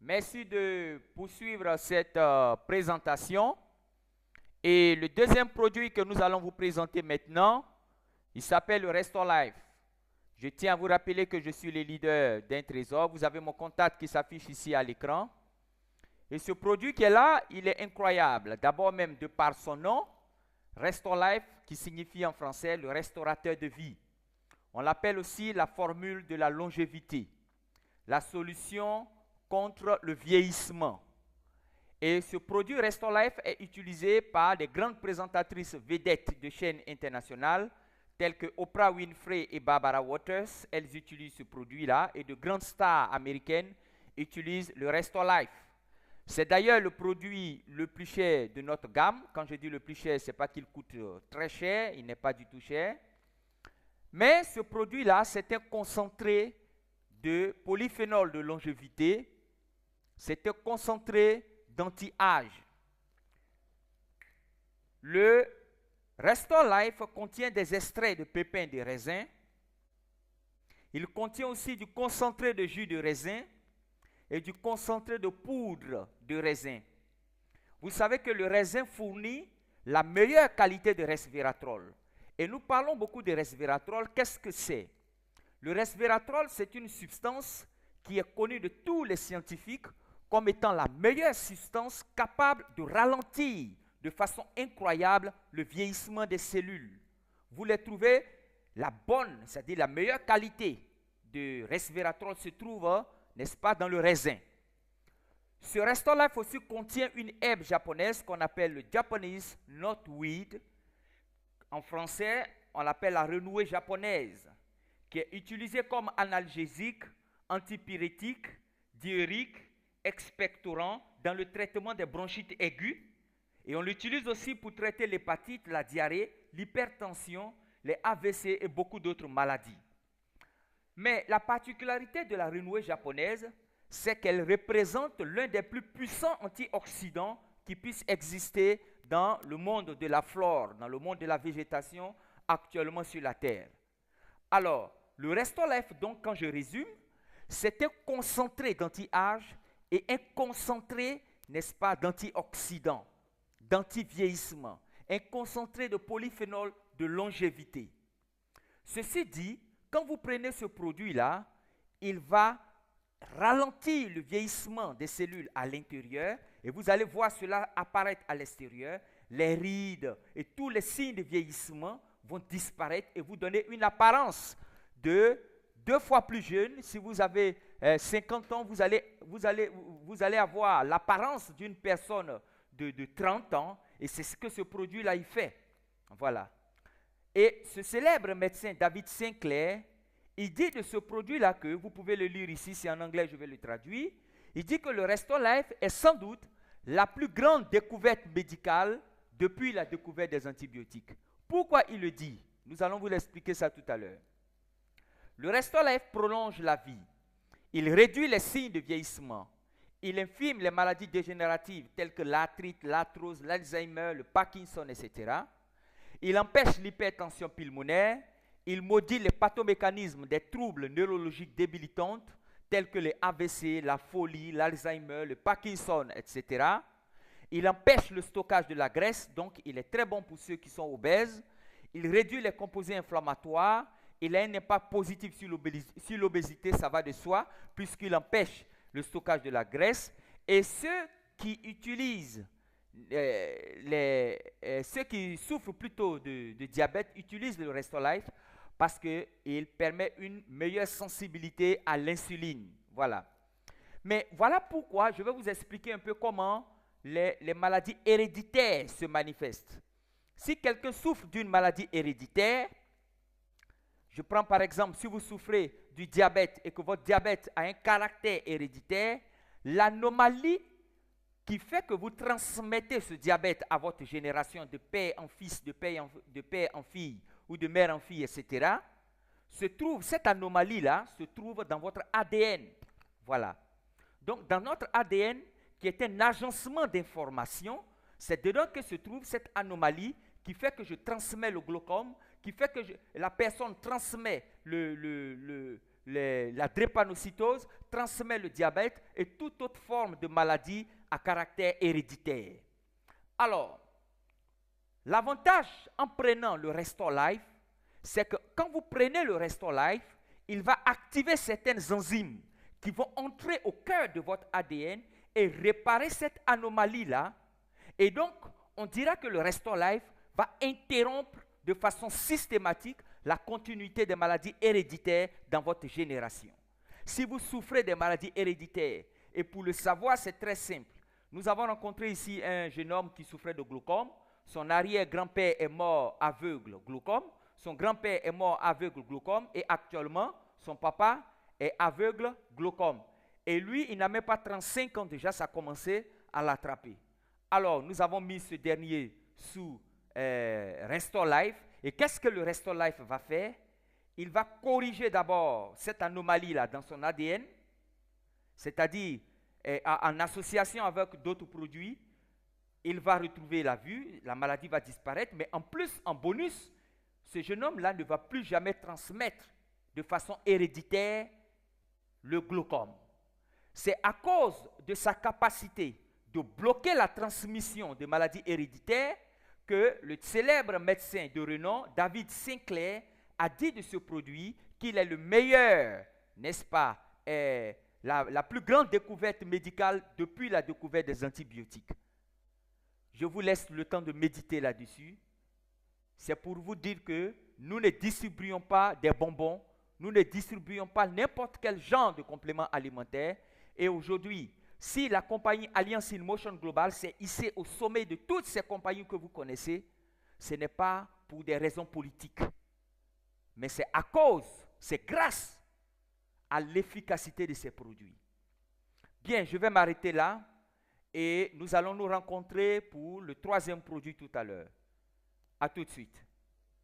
Merci de poursuivre cette présentation. Et le deuxième produit que nous allons vous présenter maintenant, il s'appelle le Restore Life. Je tiens à vous rappeler que je suis le leader d'un trésor. Vous avez mon contact qui s'affiche ici à l'écran. Et ce produit qui est là, il est incroyable. D'abord même de par son nom, Restore Life, qui signifie en français le restaurateur de vie. On l'appelle aussi la formule de la longévité, la solution contre le vieillissement. Et ce produit Restore Life est utilisé par des grandes présentatrices vedettes de chaînes internationales telles que Oprah Winfrey et Barbara Waters. Elles utilisent ce produit-là et de grandes stars américaines utilisent le Restore Life. C'est d'ailleurs le produit le plus cher de notre gamme. Quand je dis le plus cher, ce n'est pas qu'il coûte très cher, il n'est pas du tout cher. Mais ce produit-là, c'est un concentré de polyphénol de longévité. C'est un concentré d'anti-âge. Le Restore Life contient des extraits de pépins de raisin. Il contient aussi du concentré de jus de raisin et du concentré de poudre de raisin. Vous savez que le raisin fournit la meilleure qualité de resveratrol. Et nous parlons beaucoup de resveratrol. Qu'est-ce que c'est? Le resveratrol, c'est une substance qui est connue de tous les scientifiques comme étant la meilleure substance capable de ralentir de façon incroyable le vieillissement des cellules. Vous les trouvez, la bonne, c'est-à-dire la meilleure qualité de resveratrol se trouve, n'est-ce pas, dans le raisin. Ce Restore Life aussi contient une herbe japonaise qu'on appelle le Japanese Knotweed. En français, on l'appelle la renouée japonaise, qui est utilisée comme analgésique, antipyrétique, diurétique, expectorant dans le traitement des bronchites aiguës. Et on l'utilise aussi pour traiter l'hépatite, la diarrhée, l'hypertension, les AVC et beaucoup d'autres maladies. Mais la particularité de la renouée japonaise, c'est qu'elle représente l'un des plus puissants antioxydants qui puissent exister dans le monde de la flore, dans le monde de la végétation actuellement sur la Terre. Alors, le Restore Life, donc, quand je résume, c'est un concentré d'anti-âge et un concentré, n'est-ce pas, d'antioxydants, d'anti-vieillissement, un concentré de polyphénol de longévité. Ceci dit, quand vous prenez ce produit-là, il va ralentir le vieillissement des cellules à l'intérieur et vous allez voir cela apparaître à l'extérieur. Les rides et tous les signes de vieillissement vont disparaître et vous donner une apparence de 2 fois plus jeune. Si vous avez 50 ans, vous allez avoir l'apparence d'une personne de 30 ans et c'est ce que ce produit-là il fait. Voilà. Et ce célèbre médecin David Sinclair, il dit de ce produit-là que, vous pouvez le lire ici, c'est en anglais, je vais le traduire, il dit que le Restore Life est sans doute la plus grande découverte médicale depuis la découverte des antibiotiques. Pourquoi il le dit? Nous allons vous l'expliquer ça tout à l'heure. Le Restore Life prolonge la vie. Il réduit les signes de vieillissement. Il infime les maladies dégénératives telles que l'arthrite, l'arthrose, l'Alzheimer, le Parkinson, etc. Il empêche l'hypertension pulmonaire. Il maudit les pathomécanismes des troubles neurologiques débilitants tels que les AVC, la folie, l'Alzheimer, le Parkinson, etc. Il empêche le stockage de la graisse, donc il est très bon pour ceux qui sont obèses. Il réduit les composés inflammatoires. Il a un impact positif sur l'obésité, ça va de soi, puisqu'il empêche le stockage de la graisse. Et ceux qui utilisent, ceux qui souffrent plutôt de diabète utilisent le Restore Life parce qu'il permet une meilleure sensibilité à l'insuline. Voilà. Mais voilà pourquoi je vais vous expliquer un peu comment les maladies héréditaires se manifestent. Si quelqu'un souffre d'une maladie héréditaire, je prends par exemple, si vous souffrez du diabète et que votre diabète a un caractère héréditaire, l'anomalie qui fait que vous transmettez ce diabète à votre génération de père en fils, de père en fille ou de mère en fille, etc., cette anomalie-là se trouve dans votre ADN. Voilà. Donc, dans notre ADN, qui est un agencement d'informations, c'est dedans que se trouve cette anomalie qui fait que je transmets le glaucome, qui fait que la personne transmet la drépanocytose transmet le diabète et toute autre forme de maladie à caractère héréditaire. Alors, l'avantage en prenant le Restore Life, c'est que quand vous prenez le Restore Life, il va activer certaines enzymes qui vont entrer au cœur de votre ADN et réparer cette anomalie-là. Et donc, on dira que le Restore Life va interrompre de façon systématique la continuité des maladies héréditaires dans votre génération. Si vous souffrez des maladies héréditaires, et pour le savoir, c'est très simple. Nous avons rencontré ici un jeune homme qui souffrait de glaucome. Son arrière-grand-père est mort aveugle glaucome. Son grand-père est mort aveugle glaucome. Et actuellement, son papa est aveugle glaucome. Et lui, il n'a même pas 35 ans déjà, ça a commencé à l'attraper. Alors, nous avons mis ce dernier sous Restore Life. Et qu'est-ce que le Restore Life va faire? Il va corriger d'abord cette anomalie-là dans son ADN, c'est-à-dire en association avec d'autres produits, il va retrouver la vue, la maladie va disparaître, mais en plus, en bonus, ce jeune homme-là ne va plus jamais transmettre de façon héréditaire le glaucome. C'est à cause de sa capacité de bloquer la transmission des maladies héréditaires que le célèbre médecin de renom, David Sinclair, a dit de ce produit qu'il est le meilleur, n'est-ce pas, la plus grande découverte médicale depuis la découverte des antibiotiques. Je vous laisse le temps de méditer là-dessus. C'est pour vous dire que nous ne distribuons pas des bonbons, nous ne distribuons pas n'importe quel genre de complément alimentaire. Et aujourd'hui, si la compagnie Alliance in Motion Global s'est hissée au sommet de toutes ces compagnies que vous connaissez, ce n'est pas pour des raisons politiques, mais c'est à cause, c'est grâce à l'efficacité de ces produits. Bien, je vais m'arrêter là et nous allons nous rencontrer pour le troisième produit tout à l'heure. À tout de suite.